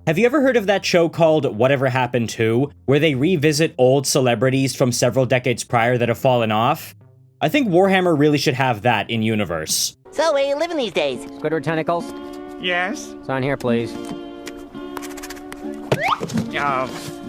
Have you ever heard of that show called Whatever Happened To, where they revisit old celebrities from several decades prior that have fallen off? I think Warhammer really should have that in universe. So, where you living these days? Squidward tentacles? Yes? Sign here, please.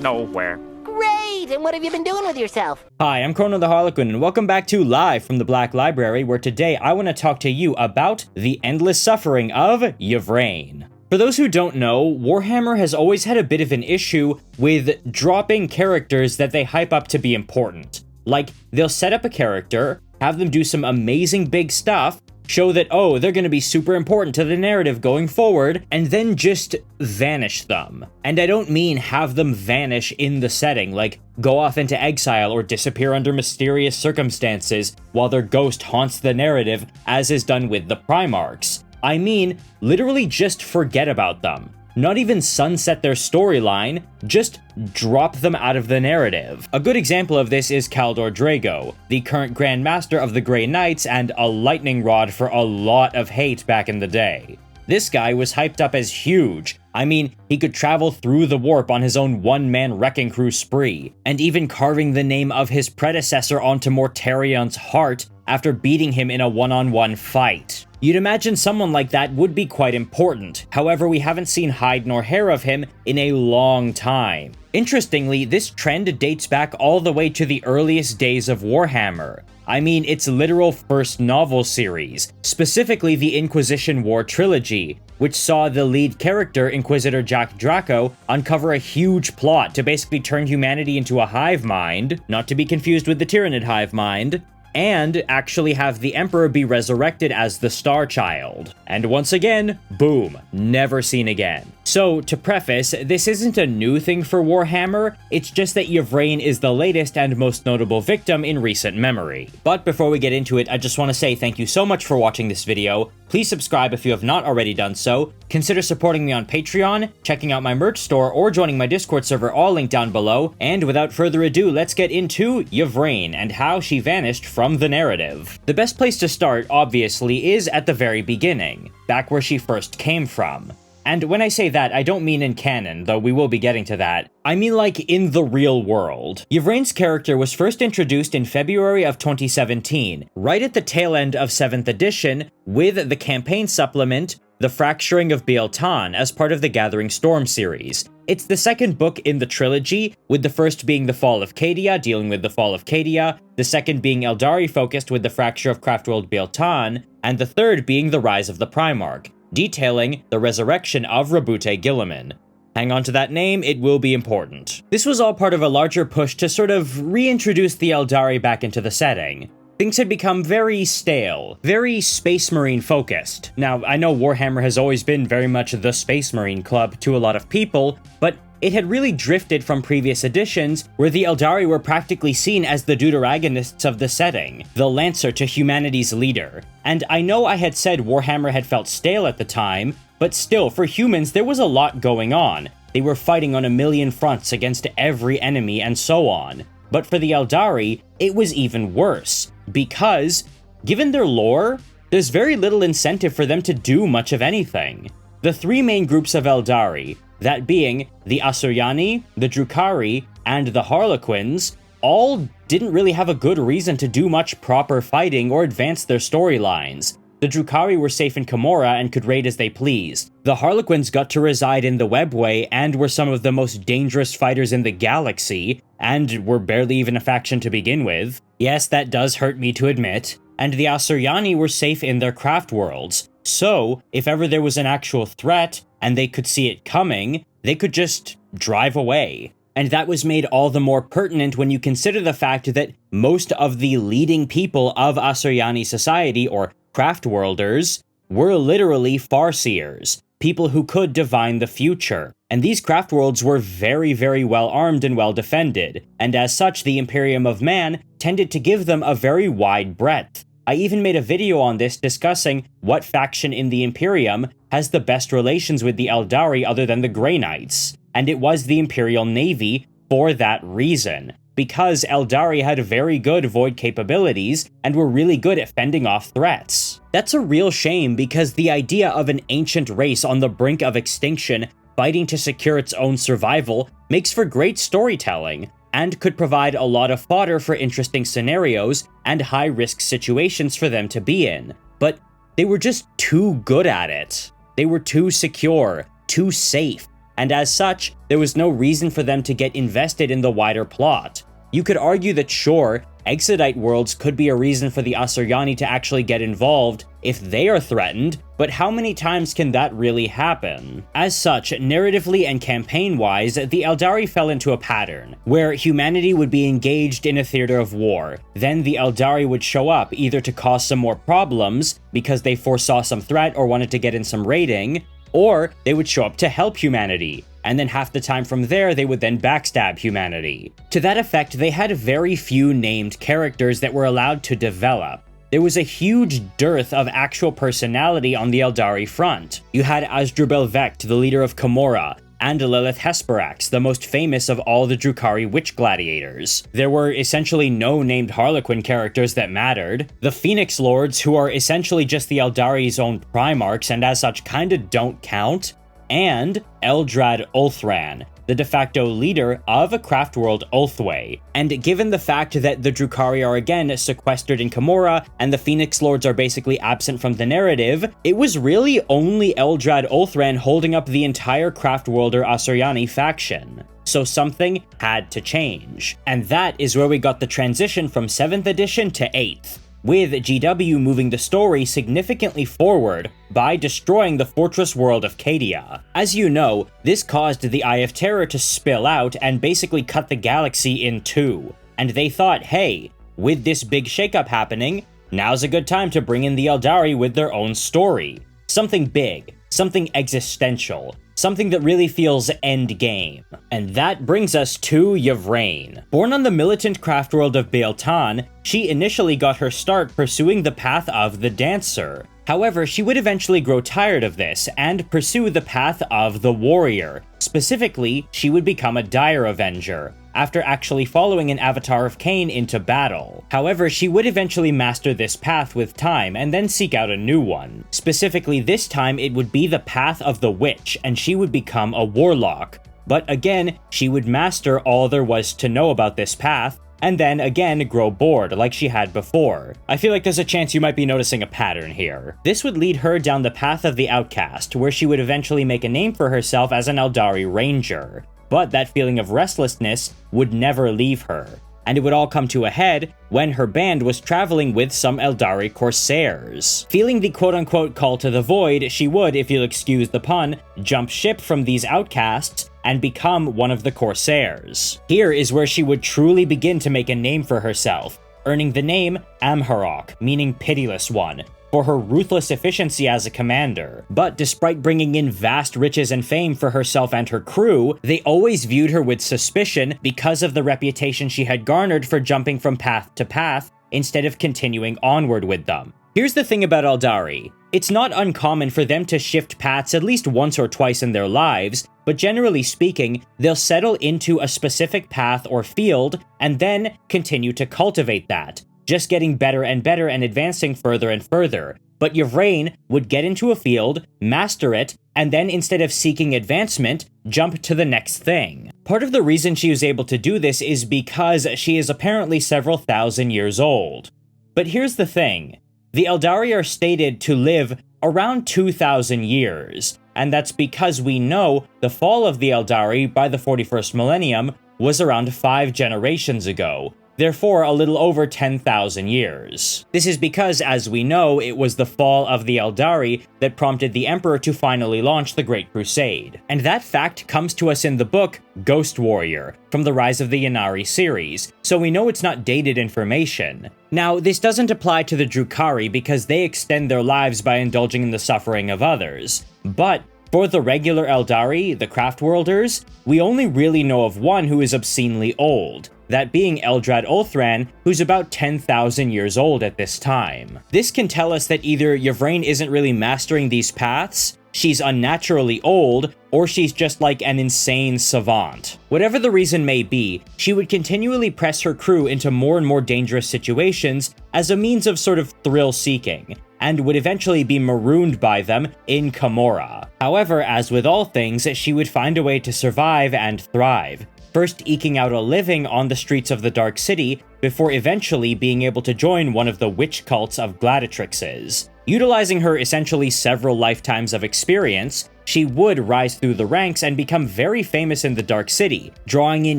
Nowhere. Great! And what have you been doing with yourself? Hi, I'm Chrono the Harlequin, and welcome back to Live from the Black Library, where today I want to talk to you about the endless suffering of Yvraine. For those who don't know, Warhammer has always had a bit of an issue with dropping characters that they hype up to be important. Like, they'll set up a character, have them do some amazing big stuff, show that, oh, they're gonna be super important to the narrative going forward, and then just vanish them. And I don't mean have them vanish in the setting, like go off into exile or disappear under mysterious circumstances while their ghost haunts the narrative, as is done with the Primarchs. I mean, literally just forget about them. Not even sunset their storyline, just drop them out of the narrative. A good example of this is Kaldor Drago, the current Grand Master of the Grey Knights and a lightning rod for a lot of hate back in the day. This guy was hyped up as huge. I mean, he could travel through the warp on his own one-man wrecking crew spree, and even carving the name of his predecessor onto Mortarion's heart after beating him in a one-on-one fight. You'd imagine someone like that would be quite important, however we haven't seen hide nor hair of him in a long time. Interestingly, this trend dates back all the way to the earliest days of Warhammer. I mean, its literal first novel series, specifically the Inquisition War trilogy, which saw the lead character, Inquisitor Jack Draco, uncover a huge plot to basically turn humanity into a hive mind, not to be confused with the Tyranid hive mind, and actually have the Emperor be resurrected as the Star Child. And once again, boom, never seen again. So, to preface, this isn't a new thing for Warhammer, it's just that Yvraine is the latest and most notable victim in recent memory. But before we get into it, I just want to say thank you so much for watching this video. Please subscribe if you have not already done so, consider supporting me on Patreon, checking out my merch store, or joining my Discord server, all linked down below, and without further ado, let's get into Yvraine and how she vanished from the narrative. The best place to start, obviously, is at the very beginning, back where she first came from. And when I say that, I don't mean in canon, though we will be getting to that. I mean like in the real world. Yvraine's character was first introduced in February of 2017, right at the tail end of 7th edition, with the campaign supplement, The Fracturing of Biel-Tan, as part of the Gathering Storm series. It's the second book in the trilogy, with the first being The Fall of Cadia, dealing with the fall of Cadia, the second being Eldari focused with the Fracture of Craftworld Biel-Tan, and the third being The Rise of the Primarch, detailing the resurrection of Rabute Guilliman. Hang on to that name, it will be important. This was all part of a larger push to sort of reintroduce the Eldari back into the setting. Things had become very stale, very Space Marine focused. Now, I know Warhammer has always been very much the Space Marine club to a lot of people, but it had really drifted from previous editions, where the Eldari were practically seen as the deuteragonists of the setting, the Lancer to humanity's leader. And I know I had said Warhammer had felt stale at the time, but still, for humans, there was a lot going on. They were fighting on a million fronts against every enemy and so on. But for the Eldari, it was even worse, because, given their lore, there's very little incentive for them to do much of anything. The three main groups of Eldari, that being the Asuryani, the Drukhari, and the Harlequins, all didn't really have a good reason to do much proper fighting or advance their storylines. The Drukhari were safe in Camorra and could raid as they pleased. The Harlequins got to reside in the Webway and were some of the most dangerous fighters in the galaxy, and were barely even a faction to begin with. Yes, that does hurt me to admit. And the Asuryani were safe in their craft worlds. So, if ever there was an actual threat, and they could see it coming, they could just drive away. And that was made all the more pertinent when you consider the fact that most of the leading people of Asuryani society, or craftworlders, were literally farseers, people who could divine the future. And these craftworlds were very, very well armed and well defended, and as such the Imperium of Man tended to give them a very wide breadth. I even made a video on this discussing what faction in the Imperium has the best relations with the Eldari other than the Grey Knights, and it was the Imperial Navy for that reason, because Eldari had very good void capabilities and were really good at fending off threats. That's a real shame because the idea of an ancient race on the brink of extinction fighting to secure its own survival makes for great storytelling, and could provide a lot of fodder for interesting scenarios and high-risk situations for them to be in. But they were just too good at it. They were too secure, too safe, and as such, there was no reason for them to get invested in the wider plot. You could argue that sure, Exodite worlds could be a reason for the Asuryani to actually get involved if they are threatened, but how many times can that really happen? As such, narratively and campaign-wise, the Eldari fell into a pattern, where humanity would be engaged in a theater of war. Then the Eldari would show up either to cause some more problems, because they foresaw some threat or wanted to get in some raiding, or they would show up to help humanity, and then half the time from there they would then backstab humanity. To that effect, they had very few named characters that were allowed to develop. There was a huge dearth of actual personality on the Eldari front. You had Asdrubal Vecht, the leader of Camorra, and Lilith Hesperax, the most famous of all the Drukhari witch gladiators. There were essentially no named Harlequin characters that mattered. The Phoenix Lords, who are essentially just the Eldari's own Primarchs and as such kinda don't count, and Eldrad Ulthran, the de facto leader of Craftworld Ulthwé. And given the fact that the Drukhari are again sequestered in Camorra and the Phoenix Lords are basically absent from the narrative, it was really only Eldrad Ulthran holding up the entire Craftworlder Asuryani faction. So something had to change. And that is where we got the transition from 7th edition to 8th. With GW moving the story significantly forward by destroying the fortress world of Cadia. As you know, this caused the Eye of Terror to spill out and basically cut the galaxy in two, and they thought, hey, with this big shakeup happening, now's a good time to bring in the Eldari with their own story. Something big, something existential, something that really feels endgame. And that brings us to Yvraine. Born on the militant craftworld of Bael'tan, she initially got her start pursuing the path of the Dancer. However, she would eventually grow tired of this and pursue the path of the Warrior. Specifically, she would become a Dire Avenger, after actually following an Avatar of Cain into battle. However, she would eventually master this path with time and then seek out a new one. Specifically, this time it would be the path of the Witch, and she would become a Warlock. But again, she would master all there was to know about this path, and then again grow bored like she had before. I feel like there's a chance you might be noticing a pattern here. This would lead her down the path of the Outcast, where she would eventually make a name for herself as an Eldari Ranger. But that feeling of restlessness would never leave her, and it would all come to a head when her band was traveling with some Eldari Corsairs. Feeling the quote-unquote call to the void, she would, if you'll excuse the pun, jump ship from these outcasts and become one of the Corsairs. Here is where she would truly begin to make a name for herself, earning the name Amharok, meaning Pitiless One, for her ruthless efficiency as a commander. But despite bringing in vast riches and fame for herself and her crew, they always viewed her with suspicion because of the reputation she had garnered for jumping from path to path instead of continuing onward with them. Here's the thing about Eldari. It's not uncommon for them to shift paths at least once or twice in their lives, but generally speaking, they'll settle into a specific path or field and then continue to cultivate that, just getting better and better and advancing further and further. But Yvraine would get into a field, master it, and then instead of seeking advancement, jump to the next thing. Part of the reason she was able to do this is because she is apparently several thousand years old. But here's the thing. The Eldari are stated to live around 2,000 years, and that's because we know the fall of the Eldari by the 41st millennium was around 5 generations ago, therefore a little over 10,000 years. This is because, as we know, it was the fall of the Eldari that prompted the Emperor to finally launch the Great Crusade. And that fact comes to us in the book Ghost Warrior, from the Rise of the Ynnari series, so we know it's not dated information. Now, this doesn't apply to the Drukhari because they extend their lives by indulging in the suffering of others, but for the regular Eldari, the Craftworlders, we only really know of one who is obscenely old, that being Eldrad Ulthran, who's about 10,000 years old at this time. This can tell us that either Yvraine isn't really mastering these paths, she's unnaturally old, or she's just like an insane savant. Whatever the reason may be, she would continually press her crew into more and more dangerous situations as a means of sort of thrill-seeking, and would eventually be marooned by them in Camorra. However, as with all things, she would find a way to survive and thrive, first eking out a living on the streets of the Dark City, before eventually being able to join one of the witch cults of gladiatrixes. Utilizing her essentially several lifetimes of experience, she would rise through the ranks and become very famous in the Dark City, drawing in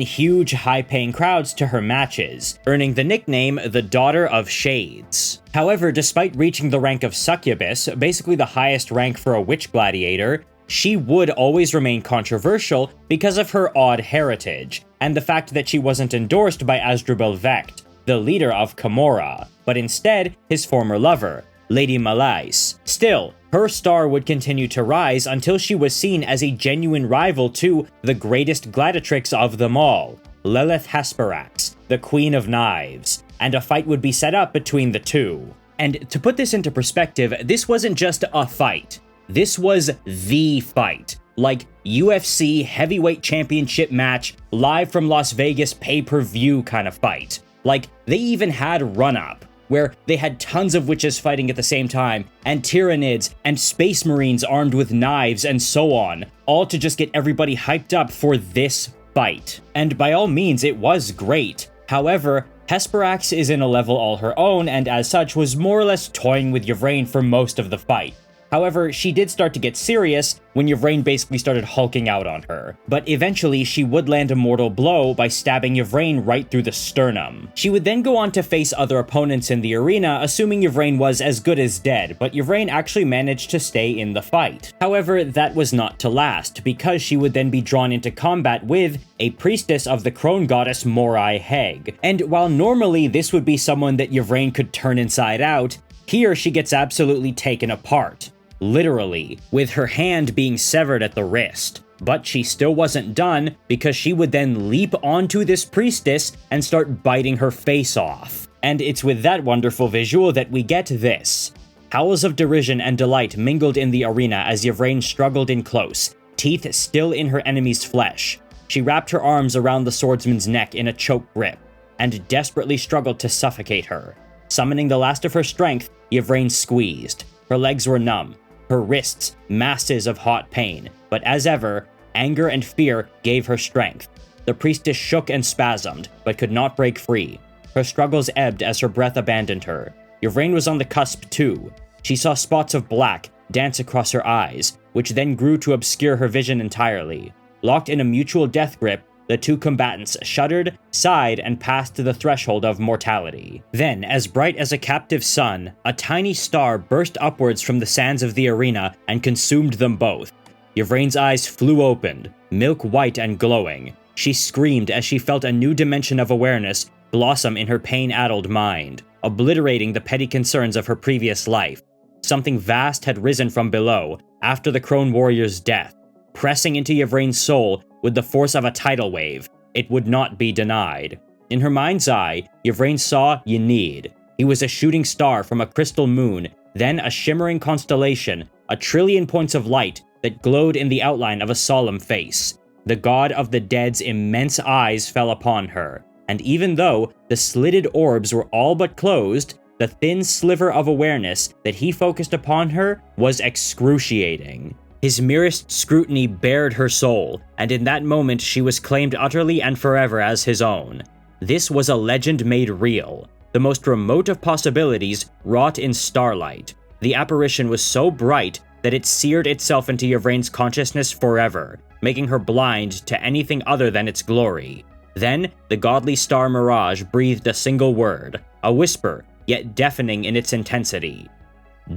huge, high-paying crowds to her matches, earning the nickname the Daughter of Shades. However, despite reaching the rank of Succubus, basically the highest rank for a witch gladiator, she would always remain controversial because of her odd heritage, and the fact that she wasn't endorsed by Asdrubal Vecht, the leader of Camorra, but instead his former lover, Lady Malais. Still, her star would continue to rise until she was seen as a genuine rival to the greatest gladiatrix of them all, Lilith Hesperax, the Queen of Knives, and a fight would be set up between the two. And to put this into perspective, this wasn't just a fight. This was the fight. Like UFC heavyweight championship match, live from Las Vegas pay-per-view kind of fight. Like, they even had run-up, where they had tons of witches fighting at the same time, and Tyranids, and Space Marines armed with knives, and so on, all to just get everybody hyped up for this fight. And by all means, it was great. However, Hesperax is in a level all her own, and as such was more or less toying with Yvraine for most of the fight. However, she did start to get serious when Yvraine basically started hulking out on her, but eventually she would land a mortal blow by stabbing Yvraine right through the sternum. She would then go on to face other opponents in the arena, assuming Yvraine was as good as dead, but Yvraine actually managed to stay in the fight. However, that was not to last, because she would then be drawn into combat with a priestess of the crone goddess Morai Heg, and while normally this would be someone that Yvraine could turn inside out, here she gets absolutely taken apart. Literally, with her hand being severed at the wrist. But she still wasn't done, because she would then leap onto this priestess and start biting her face off. And it's with that wonderful visual that we get this. Howls of derision and delight mingled in the arena as Yvraine struggled in close, teeth still in her enemy's flesh. She wrapped her arms around the swordsman's neck in a choke grip, and desperately struggled to suffocate her. Summoning the last of her strength, Yvraine squeezed. Her legs were numb, her wrists masses of hot pain, but as ever, anger and fear gave her strength. The priestess shook and spasmed, but could not break free. Her struggles ebbed as her breath abandoned her. Yvraine was on the cusp too. She saw spots of black dance across her eyes, which then grew to obscure her vision entirely. Locked in a mutual death grip, the two combatants shuddered, sighed, and passed to the threshold of mortality. Then, as bright as a captive sun, a tiny star burst upwards from the sands of the arena and consumed them both. Yvraine's eyes flew open, milk white and glowing. She screamed as she felt a new dimension of awareness blossom in her pain-addled mind, obliterating the petty concerns of her previous life. Something vast had risen from below, after the crone warrior's death, pressing into Yvraine's soul with the force of a tidal wave. It would not be denied. In her mind's eye, Yvraine saw Ynnead. He was a shooting star from a crystal moon, then a shimmering constellation, a trillion points of light that glowed in the outline of a solemn face. The god of the dead's immense eyes fell upon her, and even though the slitted orbs were all but closed, the thin sliver of awareness that he focused upon her was excruciating. His merest scrutiny bared her soul, and in that moment she was claimed utterly and forever as his own. This was a legend made real, the most remote of possibilities wrought in starlight. The apparition was so bright that it seared itself into Yvraine's consciousness forever, making her blind to anything other than its glory. Then, the godly star mirage breathed a single word, a whisper, yet deafening in its intensity.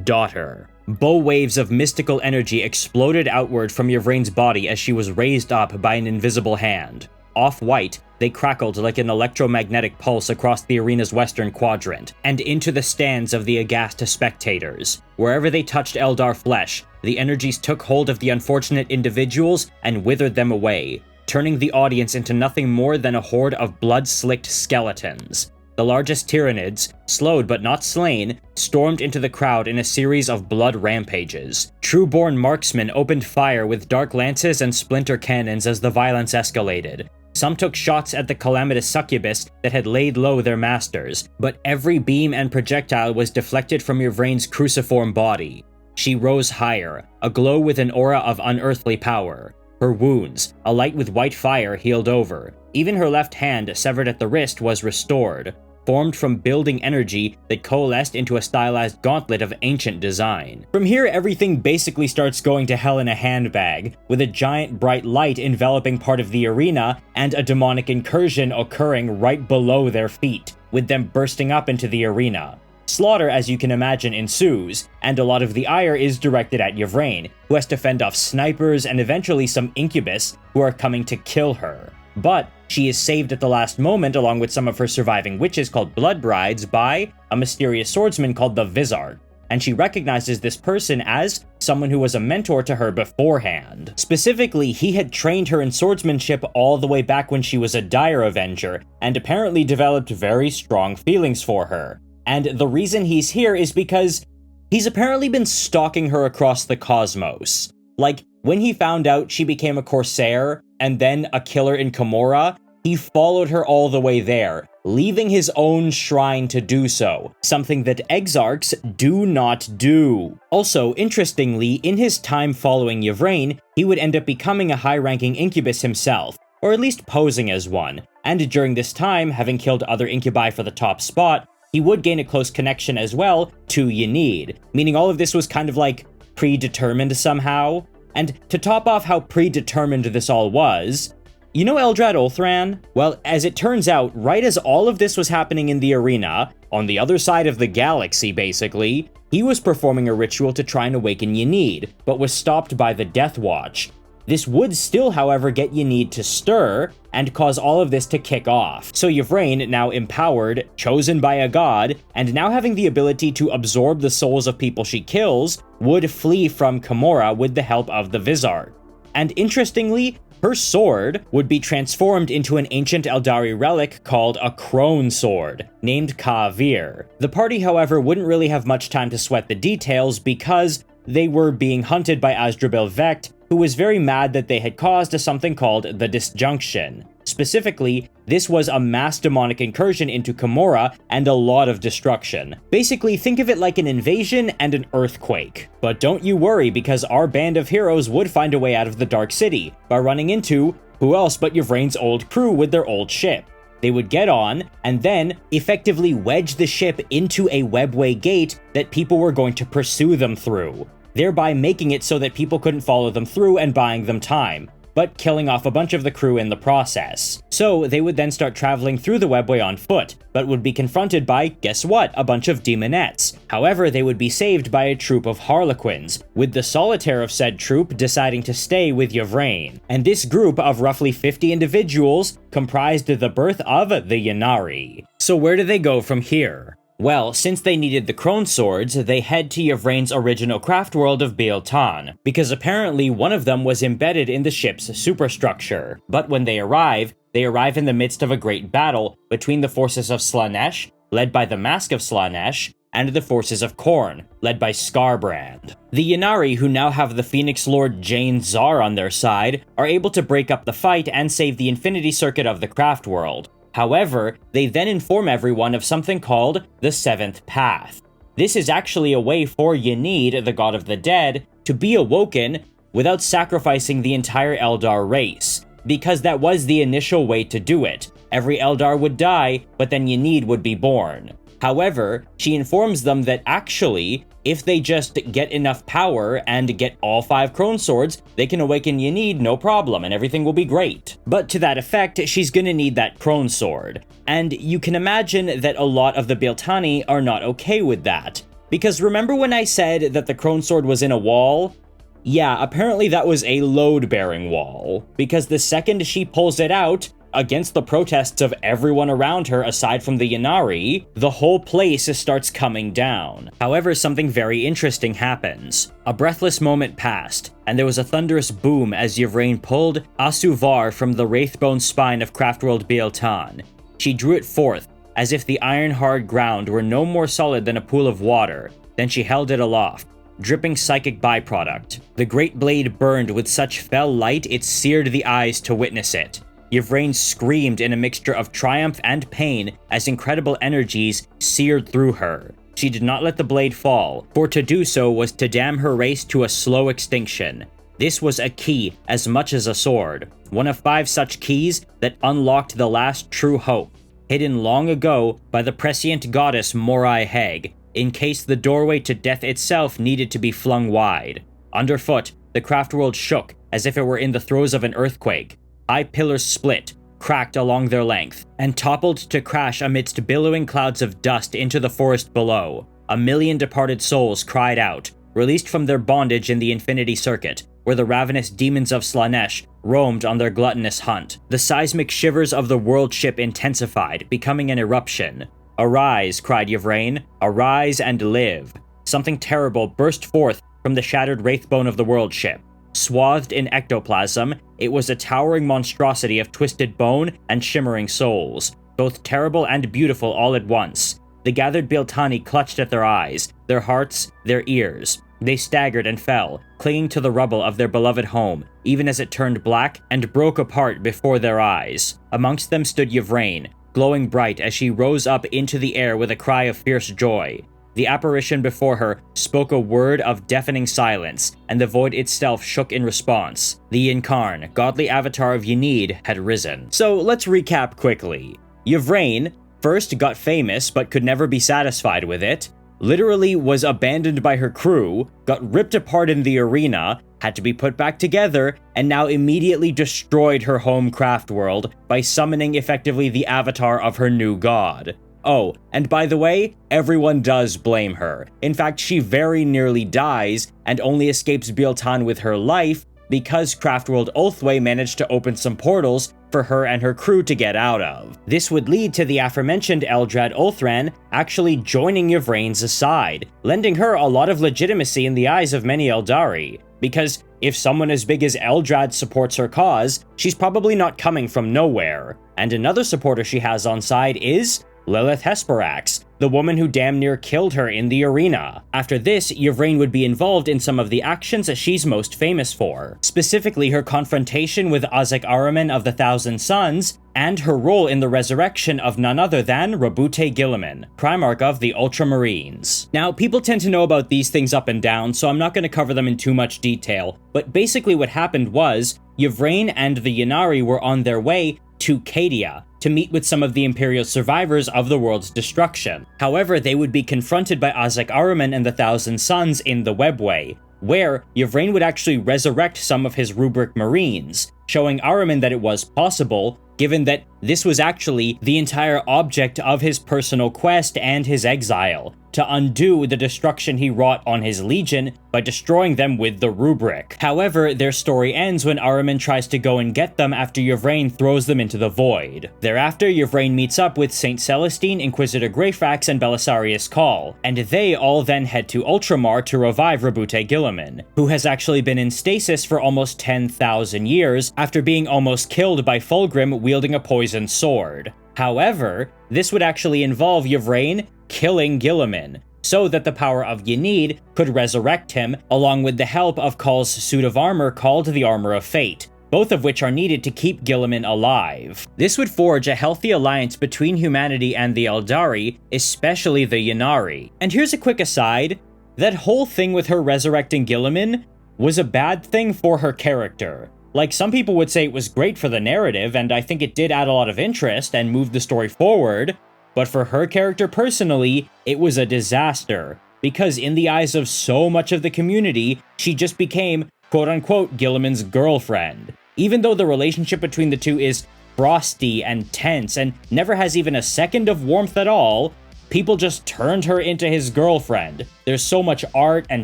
Daughter. Bow waves of mystical energy exploded outward from Yvraine's body as she was raised up by an invisible hand. Off-white, they crackled like an electromagnetic pulse across the arena's western quadrant, and into the stands of the aghast spectators. Wherever they touched Eldar flesh, the energies took hold of the unfortunate individuals and withered them away, turning the audience into nothing more than a horde of blood-slicked skeletons. The largest Tyranids, slowed but not slain, stormed into the crowd in a series of blood rampages. True-born marksmen opened fire with dark lances and splinter cannons as the violence escalated. Some took shots at the calamitous succubus that had laid low their masters, but every beam and projectile was deflected from Yvraine's cruciform body. She rose higher, aglow with an aura of unearthly power. Her wounds, alight with white fire, healed over. Even her left hand, severed at the wrist, was restored, formed from building energy that coalesced into a stylized gauntlet of ancient design. From here, everything basically starts going to hell in a handbag, with a giant bright light enveloping part of the arena and a demonic incursion occurring right below their feet, with them bursting up into the arena. Slaughter, as you can imagine, ensues, and a lot of the ire is directed at Yvraine, who has to fend off snipers and eventually some incubus who are coming to kill her. But she is saved at the last moment along with some of her surviving witches called Blood Brides by a mysterious swordsman called the Vizard, and she recognizes this person as someone who was a mentor to her beforehand. Specifically, he had trained her in swordsmanship all the way back when she was a dire avenger, and apparently developed very strong feelings for her. And the reason he's here is because he's apparently been stalking her across the cosmos. Like, when he found out she became a Corsair and then a killer in Camorra, he followed her all the way there, leaving his own shrine to do so, something that exarchs do not do. Also, interestingly, in his time following Yvraine, he would end up becoming a high-ranking incubus himself, or at least posing as one, and during this time, having killed other incubi for the top spot, he would gain a close connection as well to Ynnari, meaning all of this was kind of like predetermined somehow. And to top off how predetermined this all was, you know Eldrad Ulthran? Well, as it turns out, right as all of this was happening in the arena, on the other side of the galaxy basically, he was performing a ritual to try and awaken Ynnari, but was stopped by the Death Watch. This would still, however, get Ynnari to stir, and cause all of this to kick off. So Yvraine, now empowered, chosen by a god, and now having the ability to absorb the souls of people she kills, would flee from Camorra with the help of the Vizard. And interestingly, her sword would be transformed into an ancient Eldari relic called a Crone Sword, named Ka'Vir. The party, however, wouldn't really have much time to sweat the details because they were being hunted by Asdrubal Vecht, who was very mad that they had caused something called the Disjunction. Specifically, this was a mass demonic incursion into Camorra and a lot of destruction. Basically, think of it like an invasion and an earthquake. But don't you worry, because our band of heroes would find a way out of the Dark City by running into who else but Yvraine's old crew with their old ship. They would get on, and then effectively wedge the ship into a webway gate that people were going to pursue them through, thereby making it so that people couldn't follow them through and buying them time, but killing off a bunch of the crew in the process. So they would then start traveling through the webway on foot, but would be confronted by, guess what, a bunch of demonettes. However, they would be saved by a troop of harlequins, with the solitaire of said troop deciding to stay with Yvraine. And this group of roughly 50 individuals comprised the birth of the Ynnari. So where do they go from here? Well, since they needed the Crone Swords, they head to Yvraine's original craft world of Biel-Tan, because apparently one of them was embedded in the ship's superstructure. But when they arrive in the midst of a great battle between the forces of Slaanesh, led by the Mask of Slaanesh, and the forces of Khorne, led by Skarbrand. The Ynnari, who now have the Phoenix Lord Jane Zar on their side, are able to break up the fight and save the Infinity Circuit of the craft world. However, they then inform everyone of something called the Seventh Path. This is actually a way for Ynnari, the god of the dead, to be awoken without sacrificing the entire Eldar race, because that was the initial way to do it. Every Eldar would die, but then Ynnari would be born. However, she informs them that actually, if they just get enough power and get all 5 Crone Swords, they can awaken Ynnari no problem and everything will be great. But to that effect, she's gonna need that Crone Sword. And you can imagine that a lot of the Biel-Tani are not okay with that. Because remember when I said that the Crone Sword was in a wall? Yeah, apparently that was a load-bearing wall. Because the second she pulls it out, against the protests of everyone around her aside from the Ynnari, the whole place starts coming down. However, something very interesting happens. A breathless moment passed, and there was a thunderous boom as Yvraine pulled Asuvar from the wraithbone spine of Craftworld Biel-Tan. She drew it forth, as if the iron-hard ground were no more solid than a pool of water. Then she held it aloft, dripping psychic byproduct. The great blade burned with such fell light it seared the eyes to witness it. Yvraine screamed in a mixture of triumph and pain as incredible energies seared through her. She did not let the blade fall, for to do so was to damn her race to a slow extinction. This was a key as much as a sword, one of 5 such keys that unlocked the last true hope, hidden long ago by the prescient goddess Morai Heg, in case the doorway to death itself needed to be flung wide. Underfoot, the craft world shook as if it were in the throes of an earthquake. High pillars split, cracked along their length, and toppled to crash amidst billowing clouds of dust into the forest below. A million departed souls cried out, released from their bondage in the Infinity Circuit, where the ravenous demons of Slaanesh roamed on their gluttonous hunt. The seismic shivers of the world ship intensified, becoming an eruption. "Arise," cried Yvraine, "arise and live." Something terrible burst forth from the shattered wraithbone of the world ship. Swathed in ectoplasm, it was a towering monstrosity of twisted bone and shimmering souls, both terrible and beautiful all at once. The gathered Biltani clutched at their eyes, their hearts, their ears. They staggered and fell, clinging to the rubble of their beloved home, even as it turned black and broke apart before their eyes. Amongst them stood Yvraine, glowing bright as she rose up into the air with a cry of fierce joy. The apparition before her spoke a word of deafening silence, and the void itself shook in response. The Incarn, godly avatar of Ynnari, had risen. So let's recap quickly. Yvraine first got famous but could never be satisfied with it, literally was abandoned by her crew, got ripped apart in the arena, had to be put back together, and now immediately destroyed her home craft world by summoning effectively the avatar of her new god. Oh, and by the way, everyone does blame her. In fact, she very nearly dies and only escapes Biltan with her life because Craftworld Ulthwé managed to open some portals for her and her crew to get out of. This would lead to the aforementioned Eldrad Ulthran actually joining Yvraine's side, lending her a lot of legitimacy in the eyes of many Eldari. Because if someone as big as Eldrad supports her cause, she's probably not coming from nowhere. And another supporter she has on side is Lilith Hesperax, the woman who damn near killed her in the arena. After this, Yvraine would be involved in some of the actions that she's most famous for, specifically her confrontation with Azek Ahriman of the Thousand Suns, and her role in the resurrection of none other than Rabute Guilliman, Primarch of the Ultramarines. Now, people tend to know about these things up and down, so I'm not going to cover them in too much detail, but basically what happened was, Yvraine and the Ynnari were on their way to Cadia to meet with some of the Imperial survivors of the world's destruction. However, they would be confronted by Azek Ahriman and the Thousand Suns in the Webway, where Yvraine would actually resurrect some of his Rubric Marines, showing Ahriman that it was possible, given that this was actually the entire object of his personal quest and his exile, to undo the destruction he wrought on his legion by destroying them with the Rubric. However, their story ends when Ahriman tries to go and get them after Yvraine throws them into the void. Thereafter, Yvraine meets up with Saint Celestine, Inquisitor Greyfax, and Belisarius Cawl, and they all then head to Ultramar to revive Rabute Guilliman, who has actually been in stasis for almost 10,000 years after being almost killed by Fulgrim wielding a poisoned sword. However, this would actually involve Yvraine killing Guilliman, so that the power of Ynnari could resurrect him, along with the help of Cawl's suit of armor called the Armor of Fate, both of which are needed to keep Guilliman alive. This would forge a healthy alliance between humanity and the Eldari, especially the Ynnari. And here's a quick aside, that whole thing with her resurrecting Guilliman was a bad thing for her character. Like, some people would say it was great for the narrative, and I think it did add a lot of interest and move the story forward, but for her character personally, it was a disaster, because in the eyes of so much of the community, she just became, quote-unquote, Guilliman's girlfriend. Even though the relationship between the two is frosty and tense and never has even a second of warmth at all, people just turned her into his girlfriend. There's so much art and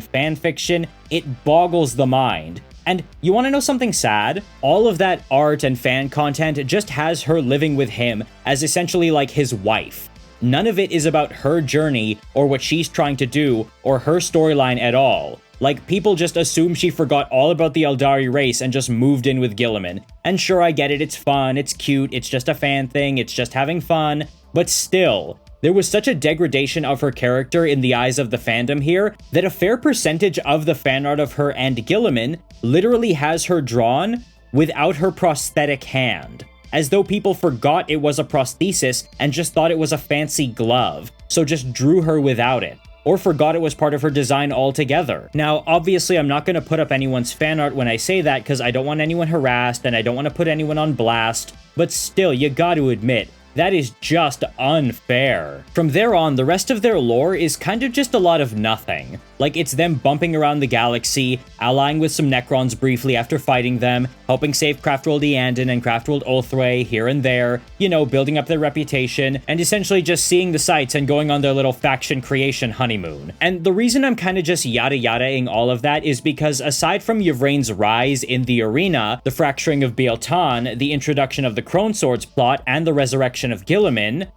fanfiction, it boggles the mind. And you want to know something sad? All of that art and fan content just has her living with him as essentially like his wife. None of it is about her journey or what she's trying to do or her storyline at all. Like, people just assume she forgot all about the Eldari race and just moved in with Guilliman. And sure, I get it, it's fun, it's cute, it's just a fan thing, it's just having fun, but still, there was such a degradation of her character in the eyes of the fandom here that a fair percentage of the fan art of her and Guilliman literally has her drawn without her prosthetic hand. as though people forgot it was a prosthesis and just thought it was a fancy glove, so just drew her without it, or forgot it was part of her design altogether. Now, obviously, I'm not going to put up anyone's fan art when I say that because I don't want anyone harassed and I don't want to put anyone on blast, but still, you got to admit, that is just unfair. From there on, the rest of their lore is kind of just a lot of nothing. Like, it's them bumping around the galaxy, allying with some Necrons briefly after fighting them, helping save Craftworld Eandon and Craftworld Ulthwé here and there, you know, building up their reputation, and essentially just seeing the sights and going on their little faction creation honeymoon. And the reason I'm kind of just yada-yadaing all of that is because aside from Yvraine's rise in the arena, the fracturing of Biel-Tan, the introduction of the Crone Swords plot, and the resurrection of Guilliman,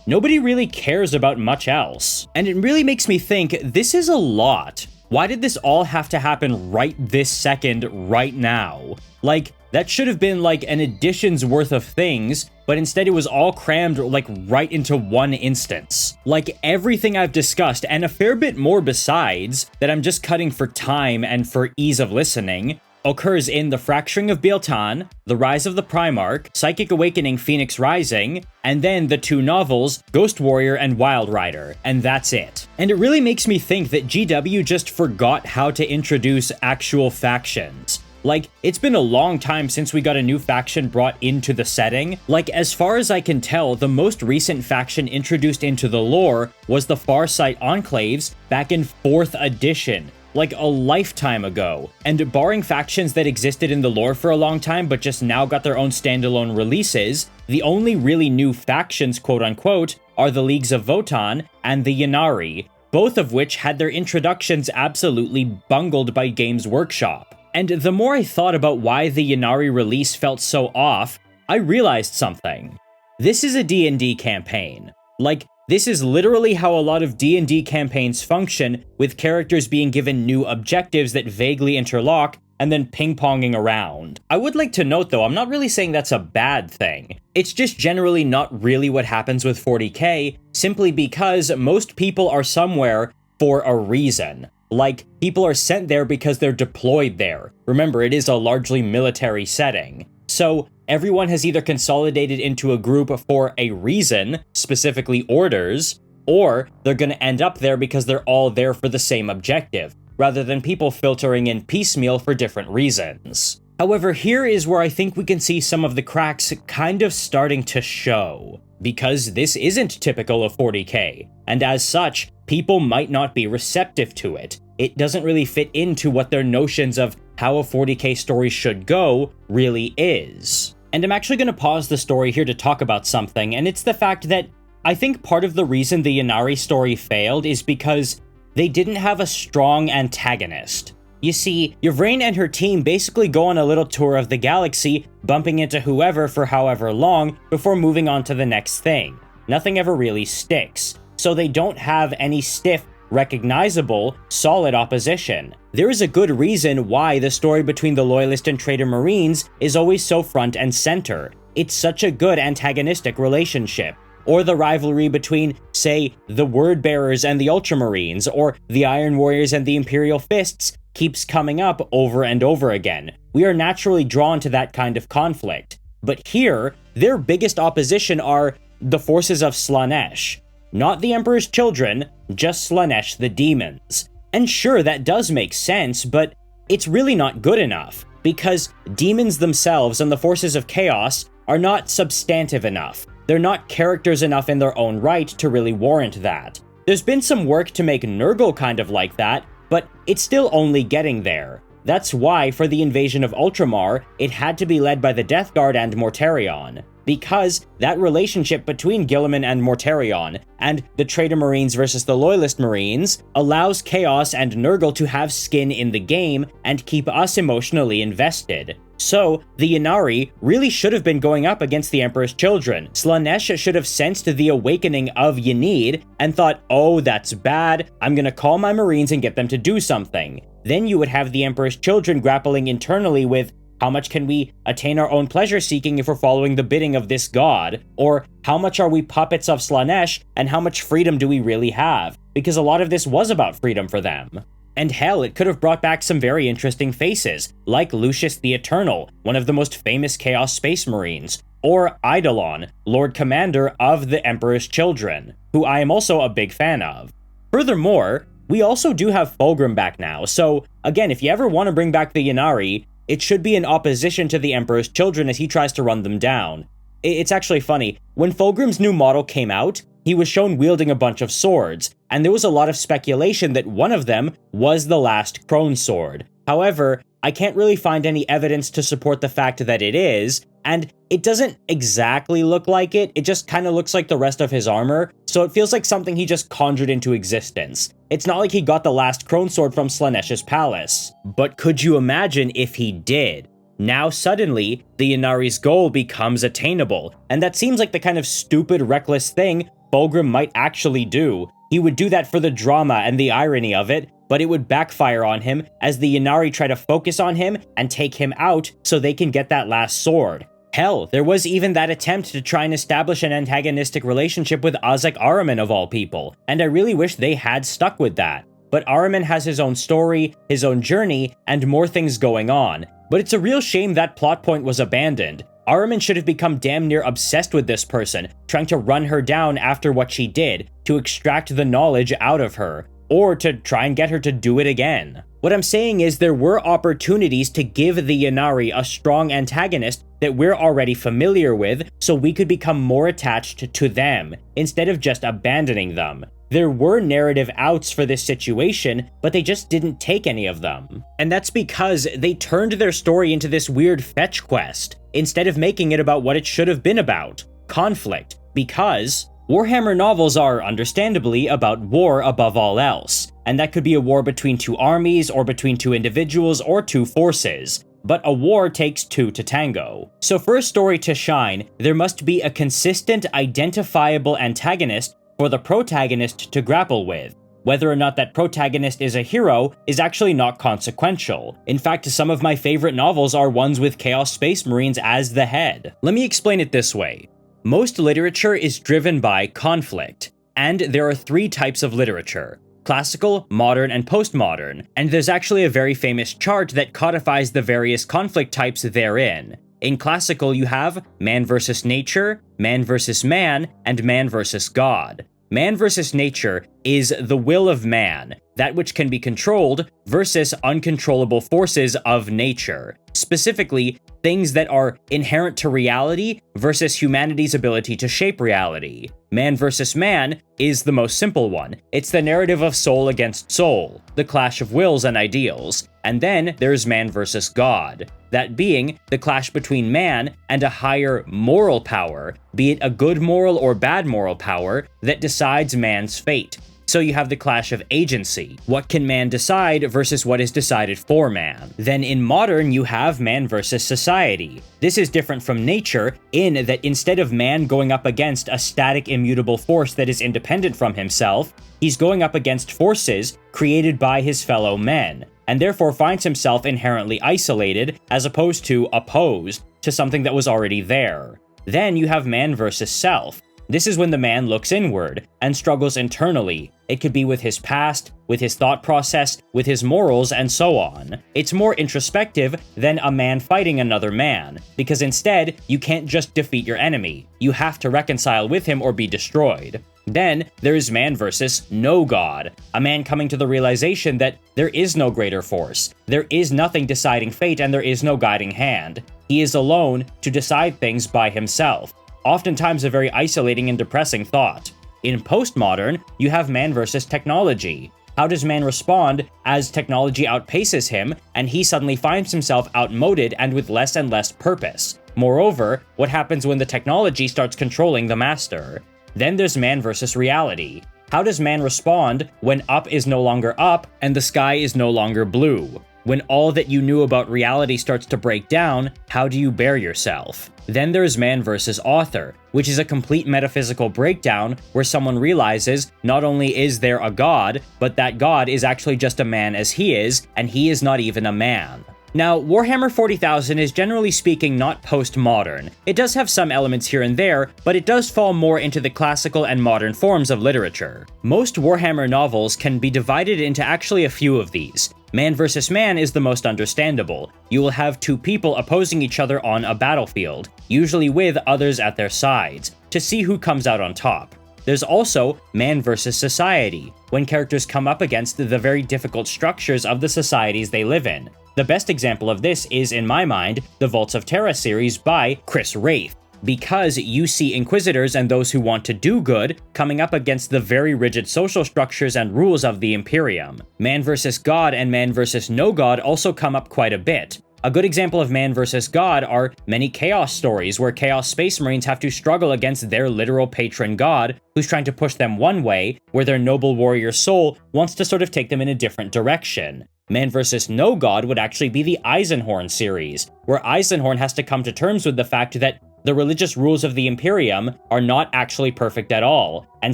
nobody really cares about much else. And it really makes me think, this is a lot. Why did this all have to happen right this second, right now? Like, that should have been like an edition's worth of things, but instead it was all crammed like right into one instance. Like everything I've discussed, and a fair bit more besides, that I'm just cutting for time and for ease of listening, occurs in The Fracturing of Biel-Tan, The Rise of the Primarch, Psychic Awakening Phoenix Rising, and then the two novels, Ghost Warrior and Wild Rider, and that's it. And it really makes me think that GW just forgot how to introduce actual factions. Like, it's been a long time since we got a new faction brought into the setting. Like, as far as I can tell, the most recent faction introduced into the lore was the Farsight Enclaves back in 4th edition, like a lifetime ago. And barring factions that existed in the lore for a long time but just now got their own standalone releases, the only really new factions, quote-unquote, are the Leagues of Votann and the Ynnari, both of which had their introductions absolutely bungled by Games Workshop. And the more I thought about why the Ynnari release felt so off, I realized something. This is a D&D campaign. Like, this is literally how a lot of D&D campaigns function, with characters being given new objectives that vaguely interlock and then ping-ponging around. I would like to note though, I'm not really saying that's a bad thing. It's just generally not really what happens with 40k, simply because most people are somewhere for a reason. Like, people are sent there because they're deployed there. Remember, it is a largely military setting. So, everyone has either consolidated into a group for a reason, specifically orders, or they're gonna end up there because they're all there for the same objective, rather than people filtering in piecemeal for different reasons. However, here is where I think we can see some of the cracks kind of starting to show. Because this isn't typical of 40k, and as such, people might not be receptive to it. It doesn't really fit into what their notions of how a 40k story should go really is. And I'm actually going to pause the story here to talk about something, and it's the fact that I think part of the reason the Ynnari story failed is because they didn't have a strong antagonist. You see, Yvraine and her team basically go on a little tour of the galaxy, bumping into whoever for however long before moving on to the next thing. Nothing ever really sticks, so they don't have any stiff, recognizable, solid opposition. There is a good reason why the story between the Loyalist and Traitor Marines is always so front and center. It's such a good antagonistic relationship. Or the rivalry between, say, the Word Bearers and the Ultramarines, or the Iron Warriors and the Imperial Fists, keeps coming up over and over again. We are naturally drawn to that kind of conflict. But here, their biggest opposition are the forces of Slaanesh. Not the Emperor's children, just Slaanesh the demons. And sure, that does make sense, but it's really not good enough, because demons themselves and the forces of chaos are not substantive enough. They're not characters enough in their own right to really warrant that. There's been some work to make Nurgle kind of like that, but it's still only getting there. That's why, for the invasion of Ultramar, it had to be led by the Death Guard and Mortarion, because that relationship between Guilliman and Mortarion, and the Traitor Marines versus the Loyalist Marines, allows Chaos and Nurgle to have skin in the game and keep us emotionally invested. So, the Ynnari really should have been going up against the Emperor's children. Slaanesh should have sensed the awakening of Ynneed and thought, oh, that's bad, I'm gonna call my Marines and get them to do something. Then you would have the Emperor's children grappling internally with, how much can we attain our own pleasure-seeking if we're following the bidding of this god? Or, how much are we puppets of Slaanesh, and how much freedom do we really have? Because a lot of this was about freedom for them. And hell, it could have brought back some very interesting faces, like Lucius the Eternal, one of the most famous Chaos Space Marines, or Eidolon, Lord Commander of the Emperor's Children, who I am also a big fan of. Furthermore, we also do have Fulgrim back now, so again, if you ever want to bring back the Ynnari, it should be in opposition to the Emperor's Children as he tries to run them down. It's actually funny, when Fulgrim's new model came out, he was shown wielding a bunch of swords, and there was a lot of speculation that one of them was the last Crone sword. However, I can't really find any evidence to support the fact that it is, and it doesn't exactly look like it, it just kind of looks like the rest of his armor, so it feels like something he just conjured into existence. It's not like he got the last Crone sword from Slaaneish's palace. But could you imagine if he did? Now suddenly, the Ynnari's goal becomes attainable, and that seems like the kind of stupid, reckless thing Fulgrim might actually do. He would do that for the drama and the irony of it, but it would backfire on him as the Ynnari try to focus on him and take him out so they can get that last sword. Hell, there was even that attempt to try and establish an antagonistic relationship with Azek Ahriman of all people, and I really wish they had stuck with that. But Ahriman has his own story, his own journey, and more things going on. But it's a real shame that plot point was abandoned. Ahriman should have become damn near obsessed with this person, trying to run her down after what she did, to extract the knowledge out of her, or to try and get her to do it again. What I'm saying is there were opportunities to give the Ynnari a strong antagonist that we're already familiar with, so we could become more attached to them, instead of just abandoning them. There were narrative outs for this situation, but they just didn't take any of them. And that's because they turned their story into this weird fetch quest, instead of making it about what it should have been about: conflict. Because Warhammer novels are, understandably, about war above all else, and that could be a war between two armies, or between two individuals, or two forces. But a war takes two to tango. So for a story to shine, there must be a consistent, identifiable antagonist for the protagonist to grapple with. Whether or not that protagonist is a hero is actually not consequential. In fact, some of my favorite novels are ones with Chaos Space Marines as the head. Let me explain it this way. Most literature is driven by conflict, and there are three types of literature: classical, modern, and postmodern, and there's actually a very famous chart that codifies the various conflict types therein. In classical, you have man versus nature, man versus man, and man versus God. Man versus nature is the will of man, that which can be controlled, versus uncontrollable forces of nature. Specifically, things that are inherent to reality versus humanity's ability to shape reality. Man versus man is the most simple one. It's the narrative of soul against soul, the clash of wills and ideals. And then there's man versus God, that being the clash between man and a higher moral power, be it a good moral or bad moral power, that decides man's fate. So you have the clash of agency. What can man decide versus what is decided for man? Then in modern, you have man versus society. This is different from nature in that instead of man going up against a static, immutable force that is independent from himself, he's going up against forces created by his fellow men, and therefore finds himself inherently isolated as opposed to opposed to something that was already there. Then you have man versus self. This is when the man looks inward and struggles internally. It could be with his past, with his thought process, with his morals, and so on. It's more introspective than a man fighting another man, because instead, you can't just defeat your enemy. You have to reconcile with him or be destroyed. Then, there's man versus no God, a man coming to the realization that there is no greater force, there is nothing deciding fate, and there is no guiding hand. He is alone to decide things by himself. Oftentimes a very isolating and depressing thought. In postmodern, you have man versus technology. How does man respond as technology outpaces him, and he suddenly finds himself outmoded and with less and less purpose? Moreover, what happens when the technology starts controlling the master? Then there's man versus reality. How does man respond when up is no longer up and the sky is no longer blue? When all that you knew about reality starts to break down, how do you bear yourself? Then there's man versus author, which is a complete metaphysical breakdown where someone realizes not only is there a god, but that god is actually just a man as he is, and he is not even a man. Now, Warhammer 40,000 is generally speaking not postmodern. It does have some elements here and there, but it does fall more into the classical and modern forms of literature. Most Warhammer novels can be divided into actually a few of these. Man vs. Man is the most understandable. You will have two people opposing each other on a battlefield, usually with others at their sides, to see who comes out on top. There's also Man vs. Society, when characters come up against the very difficult structures of the societies they live in. The best example of this is, in my mind, the Vaults of Terra series by Chris Wraith, because you see Inquisitors and those who want to do good coming up against the very rigid social structures and rules of the Imperium. Man vs. God and Man vs. No God also come up quite a bit. A good example of Man vs. God are many Chaos stories where Chaos Space Marines have to struggle against their literal patron god, who's trying to push them one way, where their noble warrior soul wants to sort of take them in a different direction. Man vs. No God would actually be the Eisenhorn series, where Eisenhorn has to come to terms with the fact that the religious rules of the Imperium are not actually perfect at all, and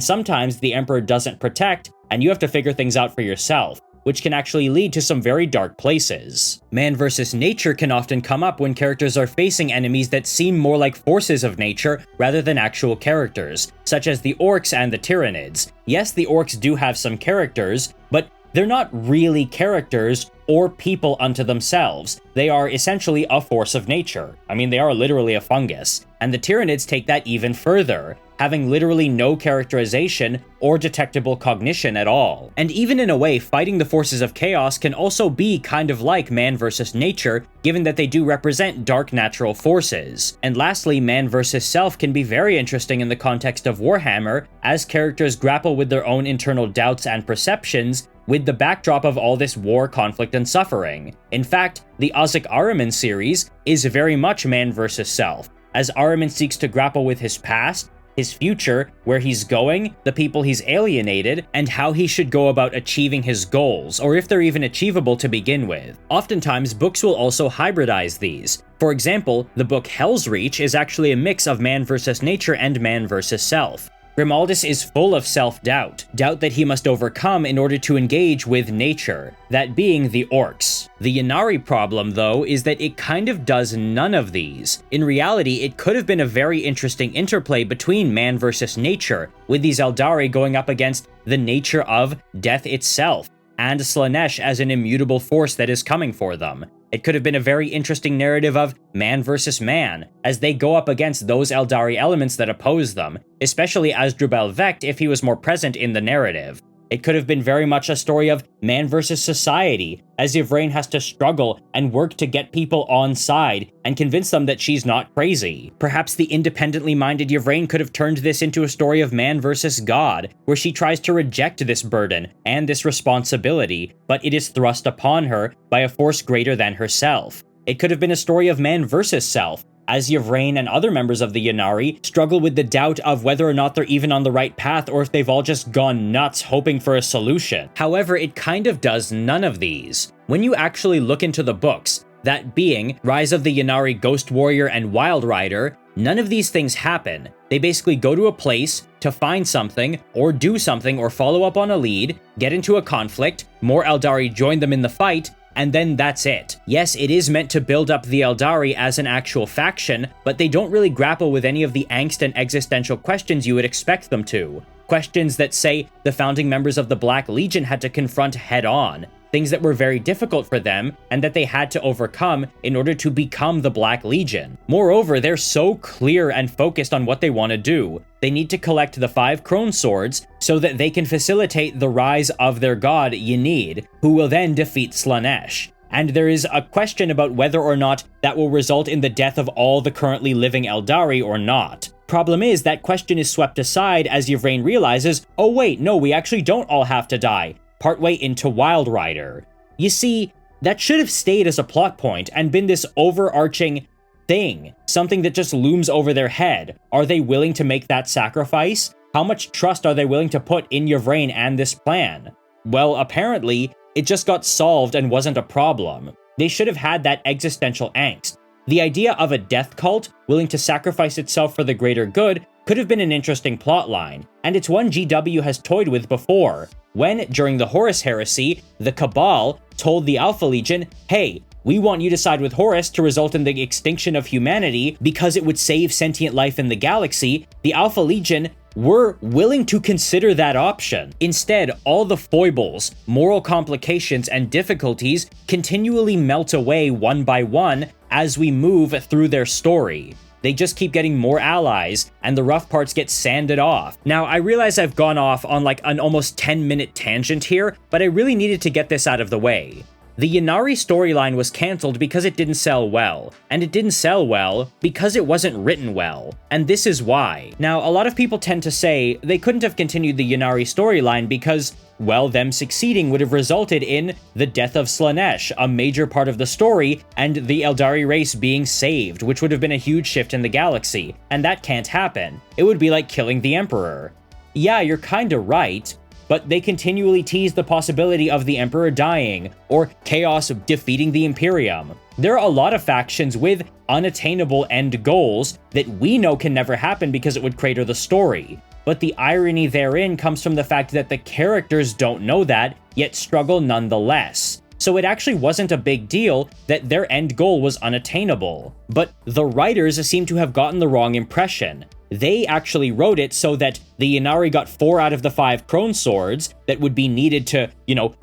sometimes the Emperor doesn't protect, and you have to figure things out for yourself, which can actually lead to some very dark places. Man vs. Nature can often come up when characters are facing enemies that seem more like forces of nature rather than actual characters, such as the Orcs and the Tyranids. Yes, the Orcs do have some characters, but they're not really characters or people unto themselves. They are essentially a force of nature. I mean, they are literally a fungus. And the Tyranids take that even further, having literally no characterization or detectable cognition at all. And even in a way, fighting the forces of chaos can also be kind of like Man vs. Nature, given that they do represent dark natural forces. And lastly, Man vs. Self can be very interesting in the context of Warhammer, as characters grapple with their own internal doubts and perceptions, with the backdrop of all this war, conflict, and suffering. In fact, the Ozzik Ahriman series is very much Man vs. Self, as Ahriman seeks to grapple with his past, his future, where he's going, the people he's alienated, and how he should go about achieving his goals, or if they're even achievable to begin with. Oftentimes, books will also hybridize these. For example, the book Hell's Reach is actually a mix of Man vs. Nature and Man vs. Self. Grimaldus is full of self-doubt, doubt that he must overcome in order to engage with nature, that being the orcs. The Ynnari problem, though, is that it kind of does none of these. In reality, it could have been a very interesting interplay between man versus nature, with these Eldari going up against the nature of death itself, and Slaanesh as an immutable force that is coming for them. It could have been a very interesting narrative of man versus man, as they go up against those Eldari elements that oppose them, especially Asdrubal Vecht if he was more present in the narrative. It could have been very much a story of man versus society, as Yvraine has to struggle and work to get people on side and convince them that she's not crazy. Perhaps the independently minded Yvraine could have turned this into a story of man versus God, where she tries to reject this burden and this responsibility, but it is thrust upon her by a force greater than herself. It could have been a story of man versus self, as Yvraine and other members of the Ynnari struggle with the doubt of whether or not they're even on the right path or if they've all just gone nuts hoping for a solution. However, it kind of does none of these. When you actually look into the books, that being Rise of the Ynnari, Ghost Warrior, and Wild Rider, none of these things happen. They basically go to a place to find something, or do something, or follow up on a lead, get into a conflict, more Eldari join them in the fight, and then that's it. Yes, it is meant to build up the Eldari as an actual faction, but they don't really grapple with any of the angst and existential questions you would expect them to. Questions that, say, the founding members of the Black Legion had to confront head-on. Things that were very difficult for them, and that they had to overcome in order to become the Black Legion. Moreover, they're so clear and focused on what they want to do. They need to collect the 5 Crone Swords so that they can facilitate the rise of their god, Ynid, who will then defeat Slaanesh. And there is a question about whether or not that will result in the death of all the currently living Eldari or not. Problem is, that question is swept aside as Yvraine realizes, oh wait, no, we actually don't all have to die, partway into Wild Rider. You see, that should have stayed as a plot point and been this overarching thing, something that just looms over their head. Are they willing to make that sacrifice? How much trust are they willing to put in Yvraine and this plan? Well, apparently, it just got solved and wasn't a problem. They should have had that existential angst. The idea of a death cult willing to sacrifice itself for the greater good could have been an interesting plotline, and it's one GW has toyed with before, when, during the Horus Heresy, the Cabal told the Alpha Legion, hey, We want you to side with Horus to result in the extinction of humanity because it would save sentient life in the galaxy, the Alpha Legion were willing to consider that option. Instead, all the foibles, moral complications, and difficulties continually melt away one by one as we move through their story. They just keep getting more allies, and the rough parts get sanded off. Now, I realize I've gone off on like an almost 10-minute tangent here, but I really needed to get this out of the way. The Ynnari storyline was cancelled because it didn't sell well, and it didn't sell well because it wasn't written well, and this is why. Now, a lot of people tend to say they couldn't have continued the Ynnari storyline because, well, them succeeding would have resulted in the death of Slaanesh, a major part of the story, and the Eldari race being saved, which would have been a huge shift in the galaxy, and that can't happen. It would be like killing the Emperor. Yeah, you're kinda right, but they continually tease the possibility of the Emperor dying, or Chaos defeating the Imperium. There are a lot of factions with unattainable end goals that we know can never happen because it would crater the story. But the irony therein comes from the fact that the characters don't know that, yet struggle nonetheless. So it actually wasn't a big deal that their end goal was unattainable. But the writers seem to have gotten the wrong impression. They actually wrote it so that the Ynnari got 4 out of the 5 Crone Swords that would be needed to,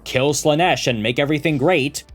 kill Slaanesh and make everything great,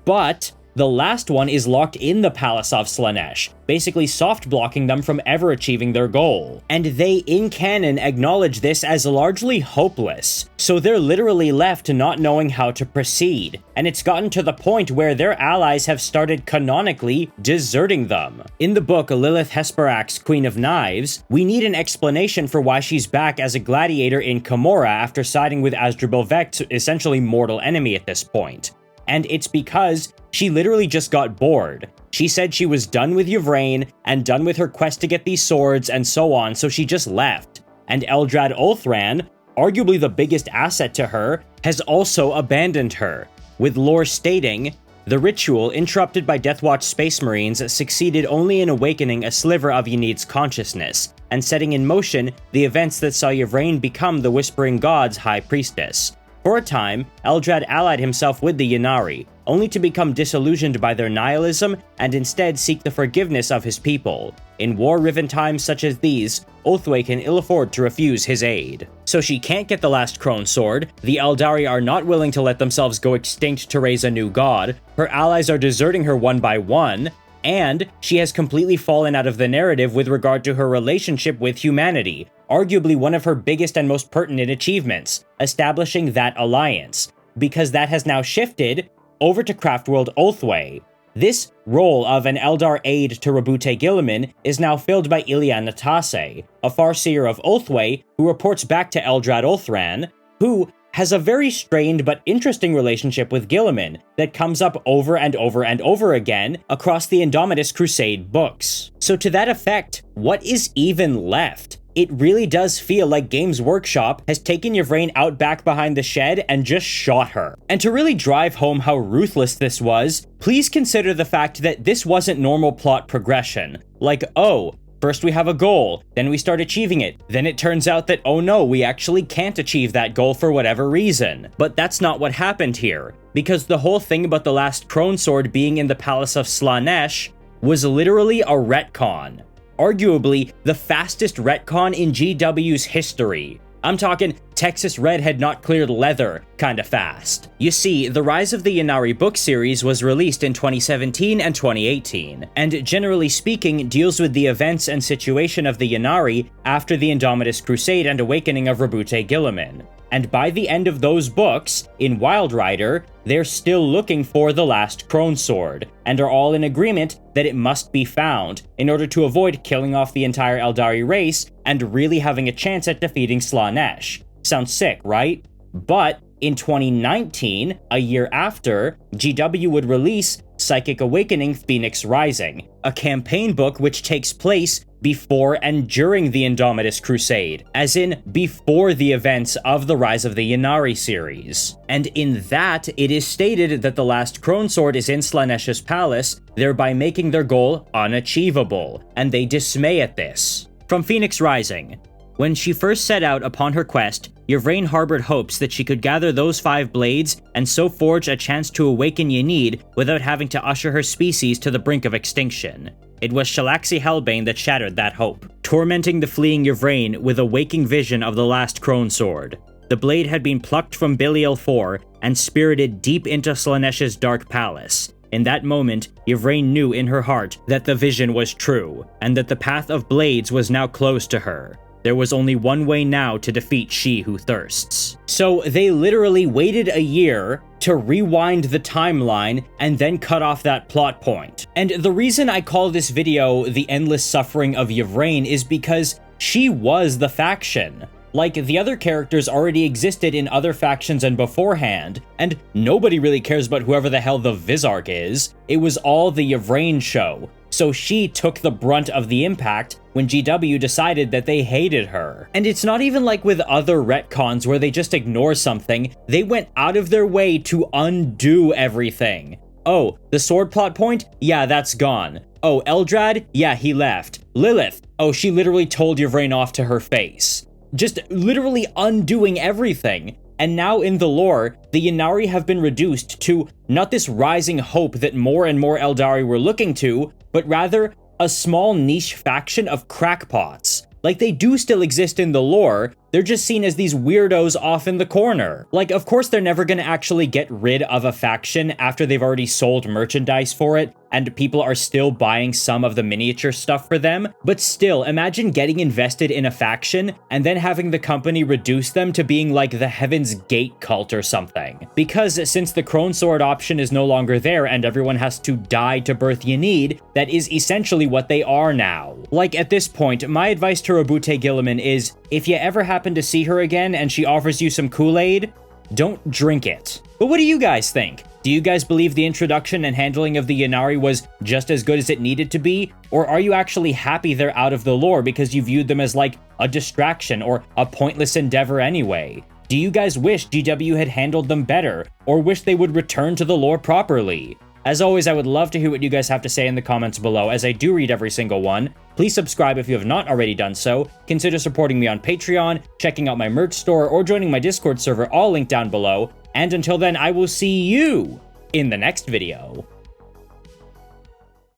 but the last one is locked in the Palace of Slaanesh, basically soft-blocking them from ever achieving their goal. And they, in canon, acknowledge this as largely hopeless, so they're literally left not knowing how to proceed, and it's gotten to the point where their allies have started canonically deserting them. In the book Lilith Hesperak's Queen of Knives, we need an explanation for why she's back as a gladiator in Camorra after siding with Asdrubal Vekt's essentially mortal enemy at this point. And it's because she literally just got bored. She said she was done with Yvraine and done with her quest to get these swords and so on, so she just left. And Eldrad Ulthran, arguably the biggest asset to her, has also abandoned her, with lore stating, "The ritual, interrupted by Deathwatch Space Marines, succeeded only in awakening a sliver of Ynid's consciousness, and setting in motion the events that saw Yvraine become the Whispering God's High Priestess. For a time, Eldrad allied himself with the Ynnari, only to become disillusioned by their nihilism and instead seek the forgiveness of his people. In war-riven times such as these, Ulthwé can ill afford to refuse his aid." So she can't get the last Crone Sword, the Eldari are not willing to let themselves go extinct to raise a new god, her allies are deserting her one by one, and she has completely fallen out of the narrative with regard to her relationship with humanity, arguably one of her biggest and most pertinent achievements, establishing that alliance, because that has now shifted over to Craftworld Ulthwé. This role of an Eldar aide to Rabute Guilliman is now filled by Iliana Tase, a Farseer of Ulthwé who reports back to Eldrad Ulthran, who has a very strained but interesting relationship with Guilliman that comes up over and over and over again across the Indomitus Crusade books. So to that effect, what is even left? It really does feel like Games Workshop has taken Yvraine out back behind the shed and just shot her. And to really drive home how ruthless this was, please consider the fact that this wasn't normal plot progression. Like, oh, first we have a goal, then we start achieving it, then it turns out that, oh no, we actually can't achieve that goal for whatever reason. But that's not what happened here, because the whole thing about the last Crone Sword being in the Palace of Slaanesh was literally a retcon. Arguably, the fastest retcon in GW's history. I'm talking Texas Red had not cleared leather kinda fast. You see, the Rise of the Ynnari book series was released in 2017 and 2018, and generally speaking deals with the events and situation of the Ynnari after the Indomitus Crusade and awakening of Rabute Guilliman. And by the end of those books, in Wild Rider, they're still looking for the last Crone Sword, and are all in agreement that it must be found, in order to avoid killing off the entire Eldari race, and really having a chance at defeating Slaanesh. Sounds sick, right? But in 2019, a year after, GW would release Psychic Awakening Phoenix Rising, a campaign book which takes place before and during the Indomitus Crusade, as in before the events of the Rise of the Ynnari series. And in that, it is stated that the last Crone Sword is in Slaanesh's palace, thereby making their goal unachievable, and they dismay at this. From Phoenix Rising: When she first set out upon her quest, Yvraine harbored hopes that she could gather those 5 blades and so forge a chance to awaken Ynneed without having to usher her species to the brink of extinction. It was Shalaxi Hellbane that shattered that hope, tormenting the fleeing Yvraine with a waking vision of the last Crone Sword. The blade had been plucked from Belial IV and spirited deep into Slaaneish's dark palace. In that moment, Yvraine knew in her heart that the vision was true, and that the path of blades was now closed to her. There was only one way now to defeat She Who Thirsts. So they literally waited a year to rewind the timeline and then cut off that plot point. And the reason I call this video The Endless Suffering of Yvraine is because she was the faction. Like, the other characters already existed in other factions and beforehand, and nobody really cares about whoever the hell the Vizark is. It was all the Yvraine show. So she took the brunt of the impact when GW decided that they hated her. And it's not even like with other retcons where they just ignore something, they went out of their way to undo everything. Oh, the sword plot point? Yeah, that's gone. Oh, Eldrad? Yeah, he left. Lilith? Oh, she literally told Yvraine off to her face. Just literally undoing everything. And now in the lore, the Ynnari have been reduced to not this rising hope that more and more Eldari were looking to, but rather a small niche faction of crackpots. Like, they do still exist in the lore, they're just seen as these weirdos off in the corner. Like, of course they're never gonna actually get rid of a faction after they've already sold merchandise for it, and people are still buying some of the miniature stuff for them, but still, imagine getting invested in a faction and then having the company reduce them to being like the Heaven's Gate cult or something. Because since the Crone Sword option is no longer there and everyone has to die to birth Ynneed, that is essentially what they are now. Like, at this point, my advice to Robute Gilliman is, if you ever happen to see her again and she offers you some Kool-Aid, don't drink it. But what do you guys think? Do you guys believe the introduction and handling of the Ynnari was just as good as it needed to be? Or are you actually happy they're out of the lore because you viewed them as like a distraction or a pointless endeavor anyway? Do you guys wish GW had handled them better, or wish they would return to the lore properly? As always, I would love to hear what you guys have to say in the comments below, as I do read every single one. Please subscribe if you have not already done so, consider supporting me on Patreon, checking out my merch store, or joining my Discord server, all linked down below. And until then, I will see you in the next video.